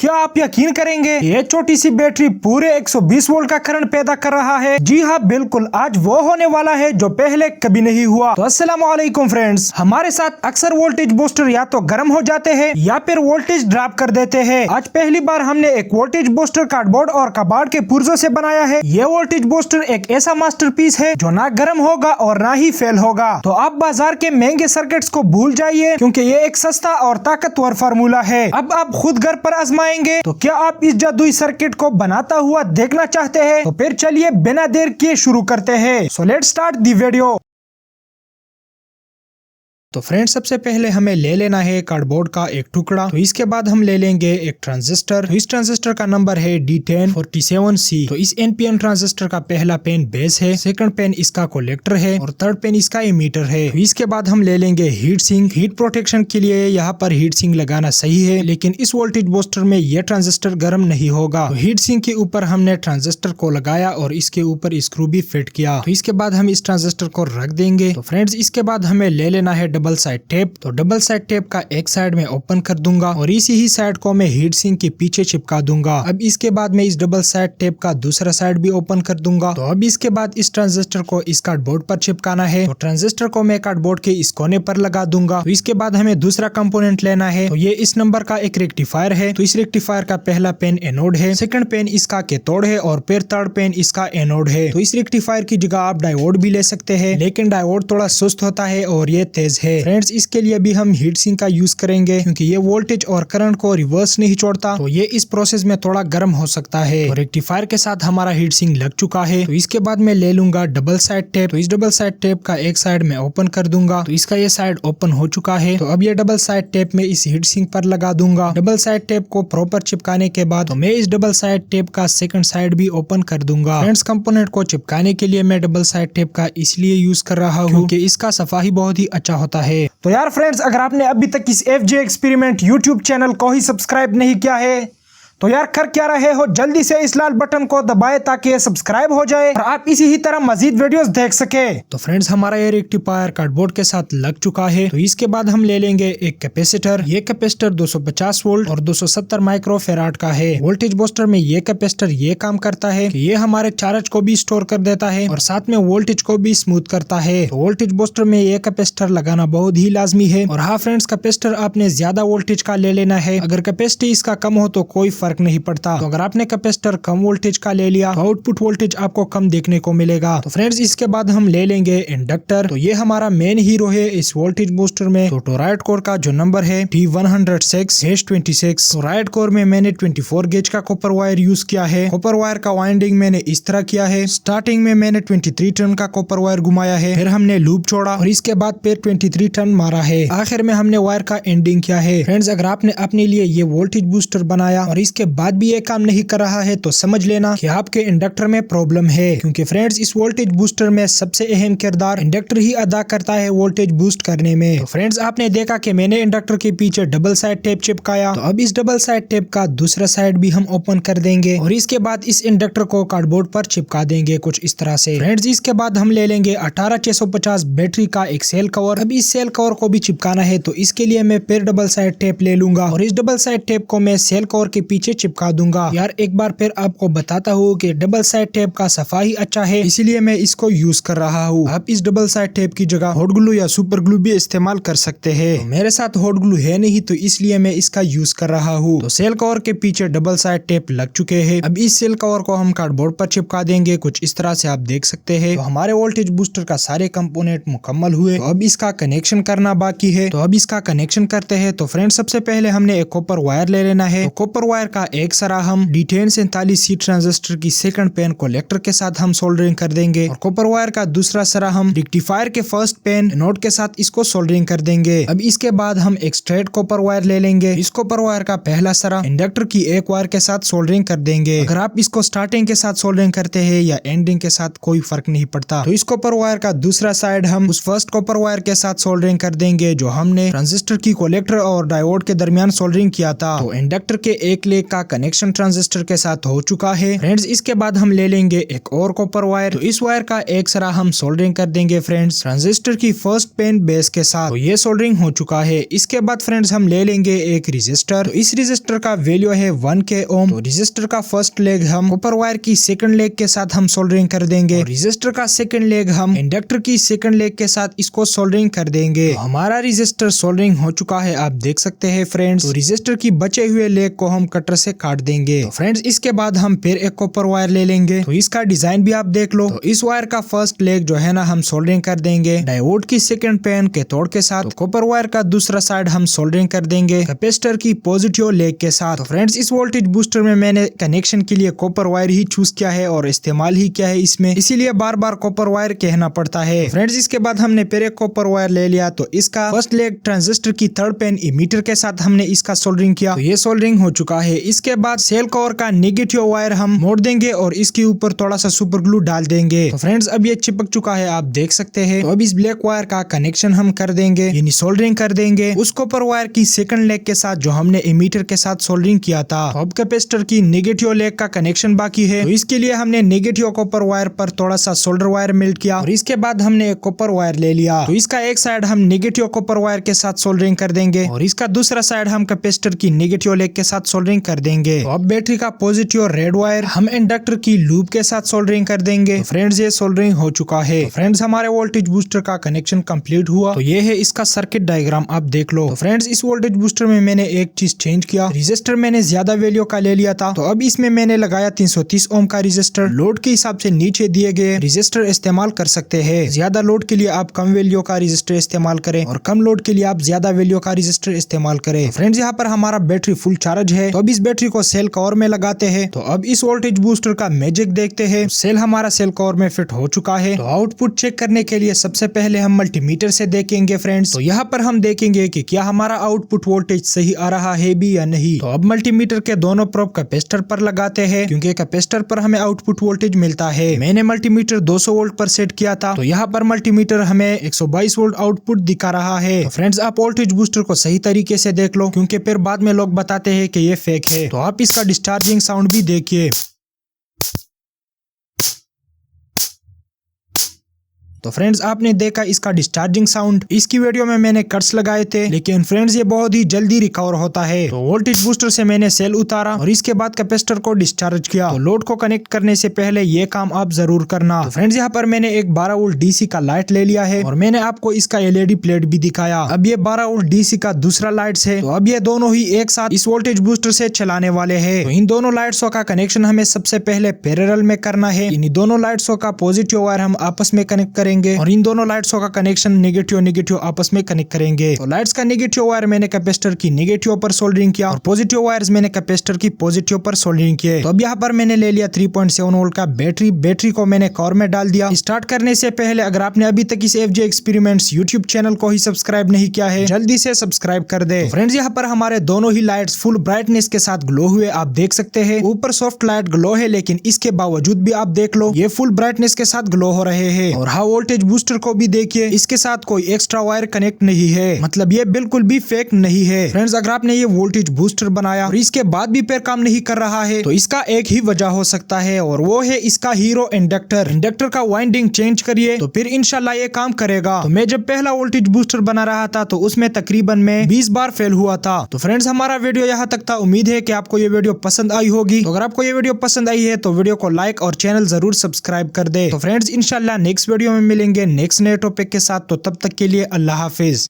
क्या आप यकीन करेंगे ये छोटी सी बैटरी पूरे 120 वोल्ट का करंट पैदा कर रहा है। जी हाँ बिल्कुल, आज वो होने वाला है जो पहले कभी नहीं हुआ। तो अस्सलाम वालेकुम फ्रेंड्स, हमारे साथ अक्सर वोल्टेज बूस्टर या तो गर्म हो जाते हैं या फिर वोल्टेज ड्रॉप कर देते हैं। आज पहली बार हमने एक वोल्टेज बूस्टर कार्डबोर्ड और कबाड़ के पुर्जों से बनाया है। ये वोल्टेज बूस्टर एक ऐसा मास्टरपीस है जो ना गर्म होगा और ना ही फेल होगा। तो आप बाजार के महंगे सर्किट्स को भूल जाइए क्योंकि ये एक सस्ता और ताकतवर फार्मूला है। अब आप खुद घर पर आजमाएंगे। तो क्या आप इस जादुई सर्किट को बनाता हुआ देखना चाहते हैं? तो फिर चलिए बिना देर किए शुरू करते हैं। So let's start the video. तो फ्रेंड्स, सबसे पहले हमें ले लेना है कार्डबोर्ड का एक टुकड़ा। तो इसके बाद हम ले लेंगे एक ट्रांजिस्टर। तो इस ट्रांजिस्टर का नंबर है D1047C। तो इस NPN ट्रांजिस्टर का पहला पेन बेस है, सेकंड पेन इसका कलेक्टर है और थर्ड पेन इसका इमीटर है। तो इसके बाद हम ले लेंगे हीट सिंक। हीट प्रोटेक्शन के लिए यहाँ पर हीट सिंक लगाना सही है, लेकिन इस वोल्टेज बूस्टर में यह ट्रांजिस्टर गर्म नहीं होगा। तो हीट सिंक के ऊपर हमने ट्रांजिस्टर को लगाया और इसके ऊपर स्क्रू भी फिट किया। तो इसके बाद हम इस ट्रांजिस्टर को रख देंगे। तो फ्रेंड्स, इसके बाद हमें ले लेना है डबल साइड टेप। तो डबल साइड टेप का एक साइड में ओपन कर दूंगा और इसी ही साइड को मैं हीट सिंक के पीछे चिपका दूंगा। अब इसके बाद मैं इस डबल साइड टेप का दूसरा साइड भी ओपन कर दूंगा। तो अब इसके बाद इस ट्रांजिस्टर को इस कार्डबोर्ड पर चिपकाना है। तो ट्रांजिस्टर को मैं कार्डबोर्ड के इस कोने पर लगा दूंगा। तो इसके बाद हमें दूसरा कंपोनेंट लेना है। तो ये इस नंबर का एक रेक्टिफायर है। तो इस रेक्टिफायर का पहला पेन एनोड है, सेकंड पेन इसका कैथोड है और फिर थर्ड पेन इसका एनोड है। तो इस रेक्टिफायर की जगह आप डायोड भी ले सकते हैं, लेकिन डायोड थोड़ा सुस्त होता है और ये तेज है। फ्रेंड्स, इसके लिए भी हम हीट सिंक का यूज करेंगे क्योंकि ये वोल्टेज और करंट को रिवर्स नहीं छोड़ता। तो ये इस प्रोसेस में थोड़ा गर्म हो सकता है। तो रेक्टिफायर के साथ हमारा हीट सिंक लग चुका है। तो इसके बाद मैं ले लूंगा डबल साइड टेप। तो इस डबल साइड टेप का एक साइड में ओपन कर दूंगा। तो इसका ये साइड ओपन हो चुका है। तो अब ये डबल साइड टेप में इस हीट सिंक पर लगा दूंगा। डबल साइड टेप को प्रॉपर चिपकाने के बाद तो मैं इस डबल साइड टेप का सेकंड साइड भी ओपन कर दूंगा। फ्रेंड्स, कंपोनेंट को चिपकाने के लिए मैं डबल साइड टेप का इसलिए यूज कर रहा हूँ क्योंकि इसका सफाई बहुत ही अच्छा होता है। तो यार फ्रेंड्स, अगर आपने अभी तक इस FJ एक्सपेरिमेंट यूट्यूब चैनल को ही सब्सक्राइब नहीं किया है तो यार कर क्या रहे हो, जल्दी से इस लाल बटन को दबाएं ताकि ये सब्सक्राइब हो जाए और आप इसी ही तरह मजीद वीडियोस देख सके। तो फ्रेंड्स, हमारा ये रेक्टिफायर कार्डबोर्ड के साथ लग चुका है। तो इसके बाद हम ले लेंगे एक कैपेसिटर। ये कैपेसिटर 250 वोल्ट और 270 माइक्रोफेराड का है। वोल्टेज बूस्टर में ये कैपेसिटर ये काम करता है कि ये हमारे चार्ज को भी स्टोर कर देता है और साथ में वोल्टेज को भी स्मूथ करता है। तो वोल्टेज बूस्टर में ये कैपेसिटर लगाना बहुत ही लाजमी है। और हाँ फ्रेंड्स, कैपेसिटर आपने ज्यादा वोल्टेज का ले लेना है। अगर कैपेसिटी इसका कम हो तो कोई फर्क नहीं पड़ता। तो अगर आपने कैपेसिटर कम वोल्टेज का ले लिया तो आउटपुट वोल्टेज आपको कम देखने को मिलेगा। तो फ्रेंड्स, इसके बाद हम ले लेंगे इंडक्टर। तो ये हमारा मेन हीरो है इस वोल्टेज बूस्टर में। तो टोराइड कोर का जो नंबर है T106H26। तो राइट कोर में मैंने 24 गेज का कॉपर वायर यूज किया है। कॉपर वायर का वाइंडिंग मैंने इस तरह किया है। स्टार्टिंग में मैंने 23 टन का कॉपर वायर घुमाया है, फिर हमने लूप छोड़ा और इसके बाद फिर 23 टन मारा है। आखिर में हमने वायर का एंडिंग किया है। फ्रेंड्स, अगर आपने अपने लिए ये वोल्टेज बूस्टर बनाया और इसके बाद भी ये काम नहीं कर रहा है तो समझ लेना कि आपके इंडक्टर में प्रॉब्लम है। क्योंकि फ्रेंड्स, इस वोल्टेज बूस्टर में सबसे अहम किरदार इंडक्टर ही अदा करता है वोल्टेज बूस्ट करने में। तो फ्रेंड्स, आपने देखा कि मैंने इंडक्टर के पीछे डबल साइड टेप चिपकाया। तो अब इस डबल साइड टेप का दूसरा साइड भी हम ओपन कर देंगे और इसके बाद इस इंडक्टर को कार्डबोर्ड पर चिपका देंगे कुछ इस तरह से। फ्रेंड्स, इसके बाद हम ले लेंगे 18650 बैटरी का एक सेल कवर। अब इस सेल कवर को भी चिपकाना है तो इसके लिए मैं फिर डबल साइड टेप ले लूंगा और इस डबल साइड टेप को मैं सेल कवर के पीछे चिपका दूंगा। यार एक बार फिर आपको बताता हूँ कि डबल साइड टेप का सफाई अच्छा है, इसीलिए मैं इसको यूज कर रहा हूँ। आप इस डबल साइड टेप की जगह हॉट ग्लू या सुपर ग्लू भी इस्तेमाल कर सकते हैं। तो मेरे साथ हॉट ग्लू है नहीं तो इसलिए मैं इसका यूज कर रहा हूँ। तो सेल कवर के पीछे डबल साइड टेप लग चुके हैं। अब इस सेल कवर को हम कार्डबोर्ड पर चिपका देंगे कुछ इस तरह से, आप देख सकते हैं। तो हमारे वोल्टेज बूस्टर का सारे कंपोनेंट मुकम्मल हुए। तो अब इसका कनेक्शन करना बाकी है। तो अब इसका कनेक्शन करते हैं। तो फ्रेंड्स, सबसे पहले हमने एक कॉपर वायर ले लेना है। तो कॉपर वायर का एक सरा हम D1047C ट्रांजिस्टर की सेकंड पेन कलेक्टर के साथ हम सोल्डरिंग कर देंगे और कॉपर वायर का दूसरा सरा हम रेक्टिफायर के फर्स्ट पेन नोड के साथ इसको सोल्डरिंग कर देंगे। अब इसके बाद हम एक स्ट्रेट कॉपर वायर ले लेंगे। इस कॉपर वायर का पहला सरा इंडक्टर की एक वायर के साथ सोल्डरिंग कर देंगे। अगर आप इसको स्टार्टिंग के साथ सोल्डरिंग करते हैं या एंडिंग के साथ कोई फर्क नहीं पड़ता। तो इस कॉपर वायर का दूसरा साइड हम उस फर्स्ट कॉपर वायर के साथ सोल्डरिंग कर देंगे जो हमने ट्रांजिस्टर की कलेक्टर और डायोड के दरमियान सोल्डरिंग किया था। तो इंडक्टर के एक लेग लेग का कनेक्शन ट्रांजिस्टर के साथ हो चुका है फ्रेंड्स। इसके बाद हम ले लेंगे एक और कॉपर वायर। तो इस वायर का एक सरा हम सोल्डरिंग कर देंगे फ्रेंड्स ट्रांजिस्टर की फर्स्ट पिन बेस के साथ। तो ये सोल्डरिंग हो चुका है। इसके बाद फ्रेंड्स हम ले लेंगे एक रेजिस्टर। तो इस रेजिस्टर का वैल्यू है 1K ओम। तो रेजिस्टर का फर्स्ट लेग हम कॉपर वायर की सेकंड लेग के साथ हम सोल्डरिंग कर देंगे। रेजिस्टर का सेकंड लेग हम इंडक्टर की सेकंड लेग के साथ इसको सोल्डरिंग कर देंगे। तो हमारा रेजिस्टर सोल्डरिंग हो चुका है, आप देख सकते हैं फ्रेंड्स। तो रेजिस्टर की बचे हुए लेग को हम कटर से काट देंगे। तो फ्रेंड्स इसके बाद हम फिर एक कॉपर वायर ले लेंगे। तो इसका डिजाइन भी आप देख लो। तो इस वायर का फर्स्ट लेग जो है ना हम सोल्डरिंग कर देंगे डायोड की सेकंड पेन के तोड़ के साथ। तो कॉपर वायर का दूसरा साइड हम सोल्डरिंग कर देंगे कैपेसिटर की पॉजिटिव लेग के साथ। तो फ्रेंड्स इस वोल्टेज बूस्टर में मैंने कनेक्शन के लिए कॉपर वायर ही चूज किया है और इस्तेमाल ही किया है इसमें, इसीलिए बार बार कॉपर वायर कहना पड़ता है फ्रेंड्स। इसके बाद हमने फिर एक कॉपर वायर ले लिया। तो इसका फर्स्ट लेग ट्रांजिस्टर की थर्ड पेन इमीटर के साथ हमने इसका सोल्डरिंग किया। तो ये सोल्डरिंग हो चुका है। इसके बाद सेल कवर का नेगेटिव वायर हम मोड़ देंगे और इसके ऊपर थोड़ा सा सुपर ग्लू डाल देंगे। तो फ्रेंड्स अब ये चिपक चुका है, आप देख सकते हैं। तो अब इस ब्लैक वायर का कनेक्शन हम कर देंगे, यानी सोल्डरिंग कर देंगे उस कॉपर वायर की सेकंड लेग के साथ जो हमने इमीटर के साथ सोल्डरिंग किया था। तो अब कैपेसिटर की नेगेटिव लेग का कनेक्शन बाकी है। तो इसके लिए हमने नेगेटिव कॉपर वायर पर थोड़ा सा सोल्डर वायर मेल्ट किया और इसके बाद हमने एक कॉपर वायर ले लिया। तो इसका एक साइड हम नेगेटिव कॉपर वायर के साथ सोल्डरिंग कर देंगे और इसका दूसरा साइड हम कैपेसिटर की नेगेटिव लेग के साथ सोल्डरिंग कर देंगे। तो अब बैटरी का पॉजिटिव रेड वायर हम इंडक्टर की लूप के साथ सोल्डरिंग कर देंगे। तो फ्रेंड्स ये सोल्डरिंग हो चुका है। तो फ्रेंड्स हमारे वोल्टेज बूस्टर का कनेक्शन कंप्लीट हुआ। तो ये है इसका सर्किट डायग्राम, आप देख लो। तो फ्रेंड्स इस वोल्टेज बूस्टर में मैंने एक चीज चेंज किया, रेजिस्टर मैंने ज्यादा वैल्यू का ले लिया था। तो अब इसमें मैंने लगाया 330 ओम का रेजिस्टर। लोड के हिसाब से नीचे दिए गए रेजिस्टर इस्तेमाल कर सकते हैं। ज्यादा लोड के लिए आप कम वैल्यू का रेजिस्टर इस्तेमाल करें और कम लोड के लिए आप ज्यादा वैल्यू का रेजिस्टर इस्तेमाल करें। फ्रेंड्स यहाँ पर हमारा बैटरी फुल चार्ज है। तो अब इस बैटरी को सेल कवर में लगाते हैं। तो अब इस वोल्टेज बूस्टर का मैजिक देखते हैं। सेल हमारा सेल कवर में फिट हो चुका है। तो आउटपुट चेक करने के लिए सबसे पहले हम मल्टीमीटर से देखेंगे फ्रेंड्स। तो यहाँ पर हम देखेंगे कि क्या हमारा आउटपुट वोल्टेज सही आ रहा है भी या नहीं। तो अब मल्टीमीटर के दोनों प्रोब कैपेसिटर पर लगाते हैं क्योंकि कैपेसिटर पर हमें आउटपुट वोल्टेज मिलता है। मैंने मल्टीमीटर 200 वोल्ट पर सेट किया था। तो यहाँ पर मल्टीमीटर हमें 122 वोल्ट आउटपुट दिखा रहा है। तो फ्रेंड्स आप वोल्टेज बूस्टर को सही तरीके से देख लो क्योंकि फिर बाद में लोग बताते हैं कि ये फेक है। तो आप इसका डिस्चार्जिंग साउंड भी देखिए। तो फ्रेंड्स आपने देखा इसका डिस्चार्जिंग साउंड। इसकी वीडियो में मैंने कट्स लगाए थे लेकिन फ्रेंड्स ये बहुत ही जल्दी रिकवर होता है। तो वोल्टेज बूस्टर से मैंने सेल उतारा और इसके बाद कैपेसिटर को डिस्चार्ज किया। तो लोड को कनेक्ट करने से पहले ये काम आप जरूर करना। तो फ्रेंड्स यहाँ पर मैंने एक 12 वोल्ट डीसी का लाइट ले लिया है और मैंने आपको इसका एलईडी प्लेट भी दिखाया। अब ये 12 वोल्ट डीसी का दूसरा लाइट्स है। तो अब ये दोनों ही एक साथ इस वोल्टेज बूस्टर से चलाने वाले है। तो इन दोनों लाइट्सों का कनेक्शन हमें सबसे पहले पैरेलल में करना है। इन दोनों लाइट्सों का पॉजिटिव वायर हम आपस में कनेक्ट करेंगे और इन दोनों लाइट्सों का कनेक्शन नेगेटिव आपस में कनेक्ट करेंगे। तो लाइट्स का नेगेटिव वायर मैंने कैपेसिटर की नेगेटिव पर सोल्डरिंग किया और पॉजिटिव वायर्स मैंने कैपेसिटर की पॉजिटिव पर सोल्डरिंग किए। तो अब यहाँ पर मैंने ले लिया 3.7 वोल्ट का बैटरी को मैंने कवर में डाल दिया। स्टार्ट करने से पहले अगर आपने अभी तक इस FJ एक्सपेरिमेंट्स यूट्यूब चैनल को ही सब्सक्राइब नहीं किया है जल्दी से सब्सक्राइब कर दे। फ्रेंड्स यहाँ पर हमारे दोनों ही लाइट्स फुल ब्राइटनेस के साथ ग्लो हुए, आप देख सकते हैं। ऊपर सॉफ्ट लाइट ग्लो है लेकिन इसके बावजूद भी आप देख लो ये फुल ब्राइटनेस के साथ ग्लो हो रहे हैं। और हाँ वोल्टेज बूस्टर को भी देखिए, इसके साथ कोई एक्स्ट्रा वायर कनेक्ट नहीं है, मतलब ये बिल्कुल भी फेक नहीं है। फ्रेंड्स अगर आपने ये वोल्टेज बूस्टर बनाया और इसके बाद भी फिर काम नहीं कर रहा है तो इसका एक ही वजह हो सकता है और वो है इसका हीरो इंडक्टर का वाइंडिंग चेंज करिए तो फिर इंशाल्लाह ये काम करेगा। तो मैं जब पहला वोल्टेज बूस्टर बना रहा था तो उसमें तकरीबन में 20 बार फेल हुआ था। तो फ्रेंड्स हमारा वीडियो यहाँ तक था, उम्मीद है कि आपको ये वीडियो पसंद आई होगी। तो अगर आपको ये वीडियो पसंद आई है तो वीडियो को लाइक और चैनल जरूर सब्सक्राइब कर दे। तो फ्रेंड्स इंशाल्लाह नेक्स्ट वीडियो में मिलेंगे नेक्स्ट नए टॉपिक के साथ। तो तब तक के लिए अल्लाह हाफिज।